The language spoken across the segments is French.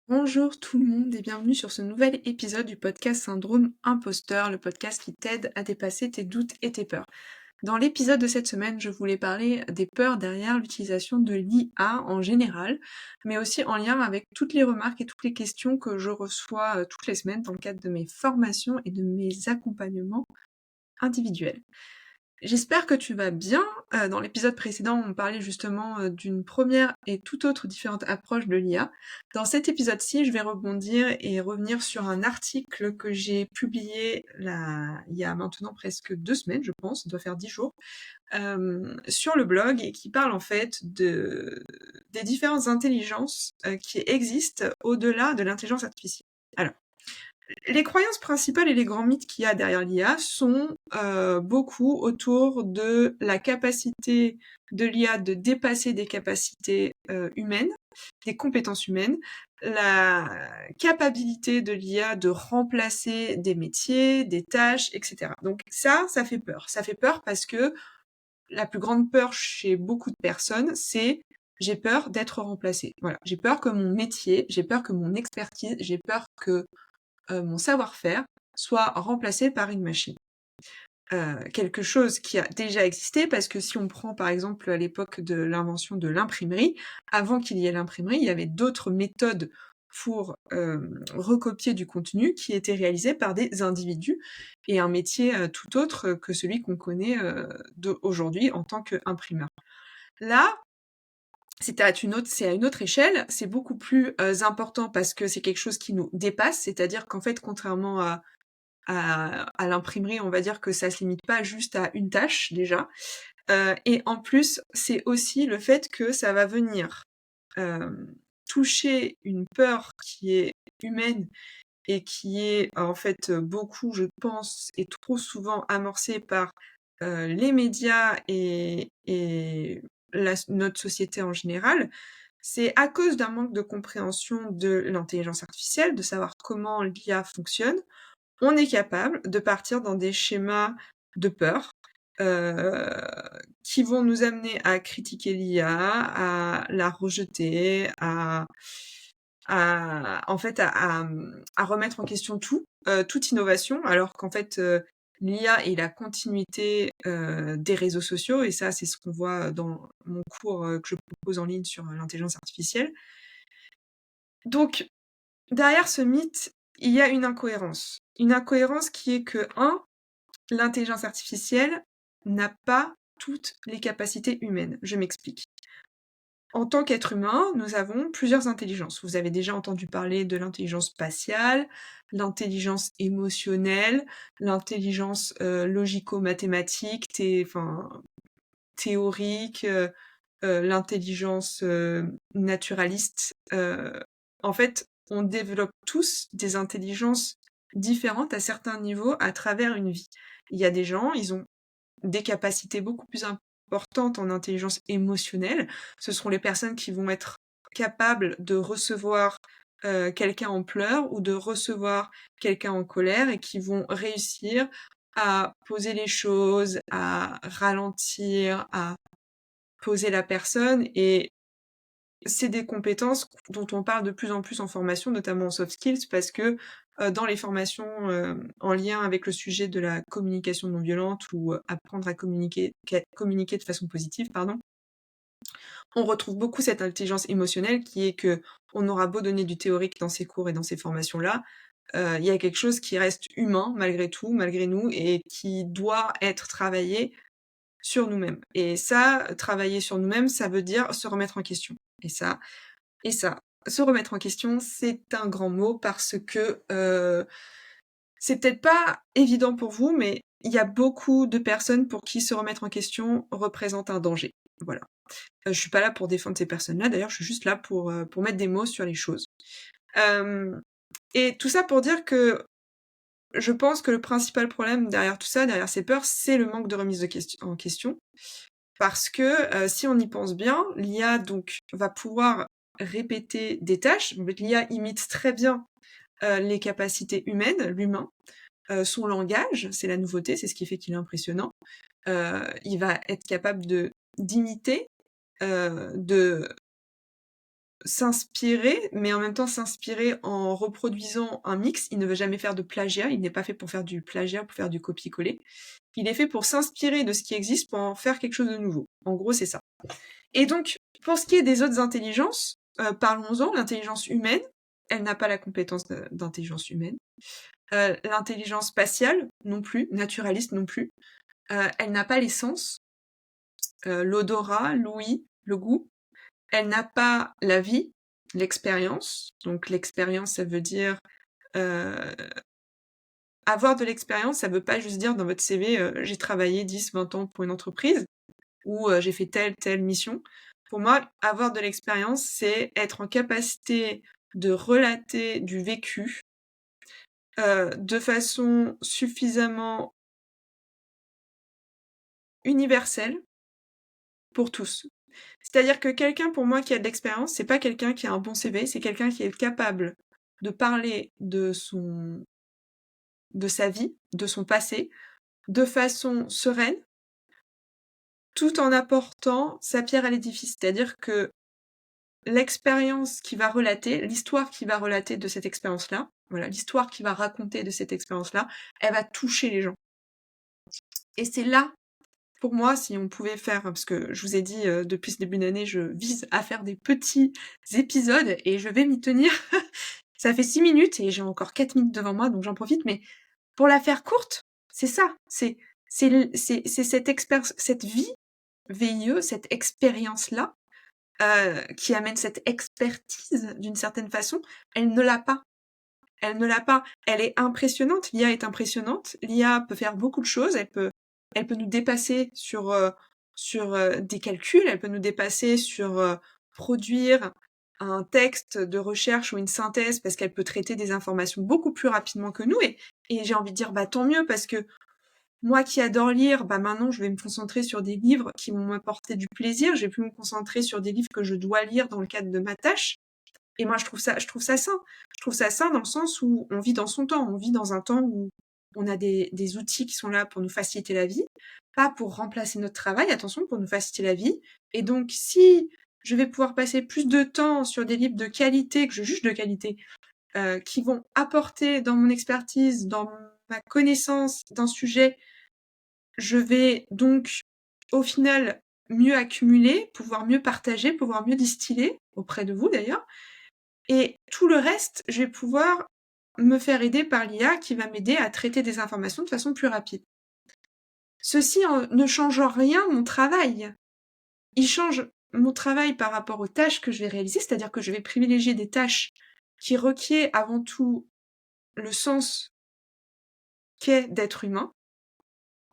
Bonjour tout le monde et bienvenue sur ce nouvel épisode du podcast Syndrome Imposteur, le podcast qui t'aide à dépasser tes doutes et tes peurs. Dans l'épisode de cette semaine, je voulais parler des peurs derrière l'utilisation de l'IA en général, mais aussi en lien avec toutes les remarques et toutes les questions que je reçois toutes les semaines dans le cadre de mes formations et de mes accompagnements individuels. J'espère que tu vas bien. Dans l'épisode précédent, on parlait justement d'une première et toute autre différente approche de l'IA. Dans cet épisode-ci, je vais rebondir et revenir sur un article que j'ai publié il y a maintenant presque 2 semaines, je pense, ça doit faire 10 jours, sur le blog et qui parle en fait des différentes intelligences qui existent au-delà de l'intelligence artificielle. Alors, les croyances principales et les grands mythes qu'il y a derrière l'IA sont beaucoup autour de la capacité de l'IA de dépasser des capacités humaines, des compétences humaines, la capacité de l'IA de remplacer des métiers, des tâches, etc. Donc ça fait peur. Ça fait peur parce que la plus grande peur chez beaucoup de personnes, c'est j'ai peur d'être remplacée. Voilà, j'ai peur que mon métier, j'ai peur que mon expertise, j'ai peur que mon savoir-faire soit remplacé par une machine. Quelque chose qui a déjà existé, parce que si on prend par exemple à l'époque de l'invention de l'imprimerie, avant qu'il y ait l'imprimerie, il y avait d'autres méthodes pour recopier du contenu qui étaient réalisées par des individus, et un métier tout autre que celui qu'on connaît aujourd'hui en tant qu'imprimeur. Là, c'est à une autre échelle, c'est beaucoup plus important parce que c'est quelque chose qui nous dépasse, c'est-à-dire qu'en fait, contrairement à l'imprimerie, on va dire que ça se limite pas juste à une tâche déjà. Et en plus, c'est aussi le fait que ça va venir toucher une peur qui est humaine et qui est en fait beaucoup, je pense, et trop souvent amorcée par les médias et notre société en général. C'est à cause d'un manque de compréhension de l'intelligence artificielle, de savoir comment l'IA fonctionne, on est capable de partir dans des schémas de peur euh, qui vont nous amener à critiquer l'IA, à la rejeter, en fait, à remettre en question tout, toute innovation, alors qu'en fait, l'IA est la continuité des réseaux sociaux, et ça, c'est ce qu'on voit dans mon cours que je propose en ligne sur l'intelligence artificielle. Donc, derrière ce mythe, il y a une incohérence. Une incohérence qui est que, l'intelligence artificielle n'a pas toutes les capacités humaines. Je m'explique. En tant qu'être humain, nous avons plusieurs intelligences. Vous avez déjà entendu parler de l'intelligence spatiale, l'intelligence émotionnelle, l'intelligence logico-mathématique, théorique, l'intelligence naturaliste. En fait, on développe tous des intelligences différentes à certains niveaux à travers une vie. Il y a des gens, ils ont des capacités beaucoup plus importantes en intelligence émotionnelle. Ce seront les personnes qui vont être capables de recevoir quelqu'un en pleurs ou de recevoir quelqu'un en colère et qui vont réussir à poser les choses, à ralentir, à poser la personne, et c'est des compétences dont on parle de plus en plus en formation, notamment en soft skills, parce que dans les formations en lien avec le sujet de la communication non violente ou apprendre à communiquer de façon positive, pardon, on retrouve beaucoup cette intelligence émotionnelle qui est que on aura beau donner du théorique dans ces cours et dans ces formations-là, il y a quelque chose qui reste humain malgré tout, malgré nous, et qui doit être travaillé sur nous-mêmes. Et ça, travailler sur nous-mêmes, ça veut dire se remettre en question. Et ça, se remettre en question, c'est un grand mot parce que c'est peut-être pas évident pour vous, mais il y a beaucoup de personnes pour qui se remettre en question représente un danger. Voilà. Je suis pas là pour défendre ces personnes-là, d'ailleurs, je suis juste là pour mettre des mots sur les choses. Et tout ça pour dire que je pense que le principal problème derrière tout ça, derrière ces peurs, c'est le manque de remise en question. Parce que si on y pense bien, l'IA donc va pouvoir répéter des tâches. L'IA imite très bien les capacités humaines, l'humain. Son langage, c'est la nouveauté, c'est ce qui fait qu'il est impressionnant. Il va être capable d'imiter, de s'inspirer, mais en même temps s'inspirer en reproduisant un mix. Il ne veut jamais faire de plagiat, il n'est pas fait pour faire du plagiat, pour faire du copier-coller. Il est fait pour s'inspirer de ce qui existe pour en faire quelque chose de nouveau. En gros, c'est ça. Et donc, pour ce qui est des autres intelligences, parlons-en. L'intelligence humaine, elle n'a pas la compétence d'intelligence humaine. L'intelligence spatiale, non plus. Naturaliste, non plus. Elle n'a pas les sens. L'odorat, l'ouïe, le goût. Elle n'a pas la vie, l'expérience. Donc l'expérience, ça veut dire avoir de l'expérience, ça veut pas juste dire dans votre CV j'ai travaillé 10, 20 ans pour une entreprise ou j'ai fait telle mission. Pour moi, avoir de l'expérience, c'est être en capacité de relater du vécu de façon suffisamment universelle pour tous. C'est-à-dire que quelqu'un, pour moi, qui a de l'expérience, c'est pas quelqu'un qui a un bon CV, c'est quelqu'un qui est capable de parler de sa vie, de son passé, de façon sereine, tout en apportant sa pierre à l'édifice. C'est-à-dire que l'expérience qu'il va relater, l'histoire qu'il va relater de cette expérience-là, voilà, l'histoire qu'il va raconter de cette expérience-là, elle va toucher les gens. Et c'est là, pour moi, si on pouvait faire, parce que je vous ai dit, depuis ce début d'année, je vise à faire des petits épisodes et je vais m'y tenir. Ça fait 6 minutes et j'ai encore 4 minutes devant moi, donc j'en profite, mais pour la faire courte, c'est ça, c'est cette vie VIE, cette expérience-là, qui amène cette expertise d'une certaine façon, elle ne l'a pas. Elle ne l'a pas. Elle est impressionnante, l'IA est impressionnante, l'IA peut faire beaucoup de choses, elle peut nous dépasser sur des calculs, elle peut nous dépasser sur produire un texte de recherche ou une synthèse parce qu'elle peut traiter des informations beaucoup plus rapidement que nous et j'ai envie de dire bah tant mieux parce que moi qui adore lire, bah maintenant je vais me concentrer sur des livres qui vont m'apporter du plaisir, je vais plus me concentrer sur des livres que je dois lire dans le cadre de ma tâche. Et moi je trouve ça sain. Je trouve ça sain dans le sens où on vit dans son temps, on vit dans un temps où on a des outils qui sont là pour nous faciliter la vie, pas pour remplacer notre travail, attention, pour nous faciliter la vie. Et donc si je vais pouvoir passer plus de temps sur des livres de qualité, que je juge de qualité, qui vont apporter dans mon expertise, dans ma connaissance d'un sujet, je vais donc au final mieux accumuler, pouvoir mieux partager, pouvoir mieux distiller, auprès de vous d'ailleurs. Et tout le reste, je vais pouvoir me faire aider par l'IA qui va m'aider à traiter des informations de façon plus rapide. Ceci ne change en rien mon travail. Il change mon travail par rapport aux tâches que je vais réaliser, c'est-à-dire que je vais privilégier des tâches qui requièrent avant tout le sens qu'est d'être humain.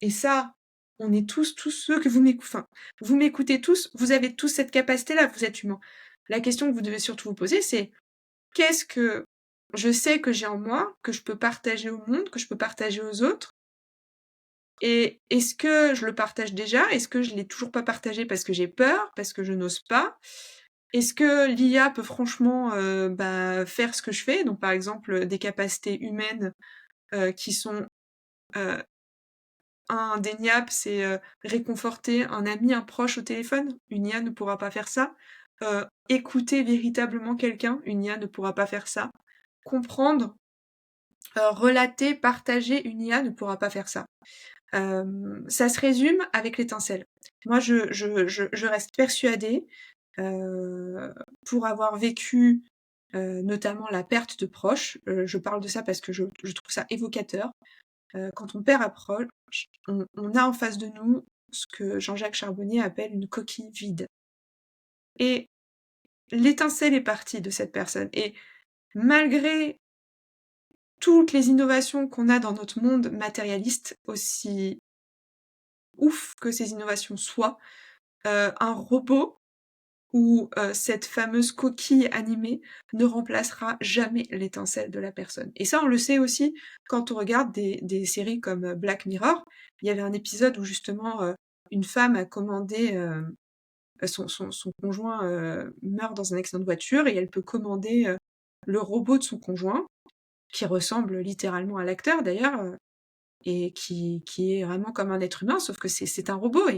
Et ça, on est tous ceux que vous m'écoutez, enfin, vous m'écoutez tous, vous avez tous cette capacité-là, vous êtes humain. La question que vous devez surtout vous poser, c'est qu'est-ce que je sais que j'ai en moi, que je peux partager au monde, que je peux partager aux autres? Et est-ce que je le partage déjà? Est-ce que je l'ai toujours pas partagé parce que j'ai peur, parce que je n'ose pas? Est-ce que l'IA peut franchement faire ce que je fais? Donc par exemple, des capacités humaines qui sont indéniables, c'est réconforter un ami, un proche au téléphone. Une IA ne pourra pas faire ça. Écouter véritablement quelqu'un, une IA ne pourra pas faire ça. Comprendre, relater, partager, une IA ne pourra pas faire ça. Ça se résume avec l'étincelle. Moi, je reste persuadée, pour avoir vécu notamment la perte de proches, je parle de ça parce que je trouve ça évocateur. Quand on perd un proche, on a en face de nous ce que Jean-Jacques Charbonnier appelle une coquille vide. Et l'étincelle est partie de cette personne. Et malgré toutes les innovations qu'on a dans notre monde matérialiste, aussi ouf que ces innovations soient, un robot ou cette fameuse coquille animée ne remplacera jamais l'étincelle de la personne. Et ça, on le sait aussi quand on regarde des séries comme Black Mirror. Il y avait un épisode où justement une femme a commandé, son conjoint meurt dans un accident de voiture et elle peut commander le robot de son conjoint, qui ressemble littéralement à l'acteur d'ailleurs, et qui est vraiment comme un être humain, sauf que c'est un robot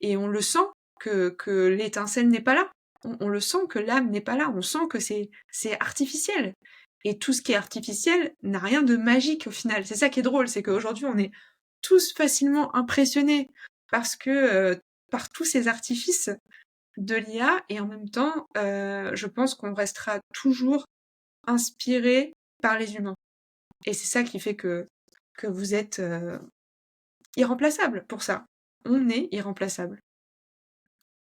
et on le sent que l'étincelle n'est pas là. on le sent que l'âme n'est pas là, on sent que c'est artificiel. Et tout ce qui est artificiel n'a rien de magique au final. C'est ça qui est drôle, c'est qu'aujourd'hui on est tous facilement impressionnés parce que par tous ces artifices de l'IA, et en même temps, je pense qu'on restera toujours inspiré par les humains. Et c'est ça qui fait que vous êtes irremplaçable pour ça. On est irremplaçable.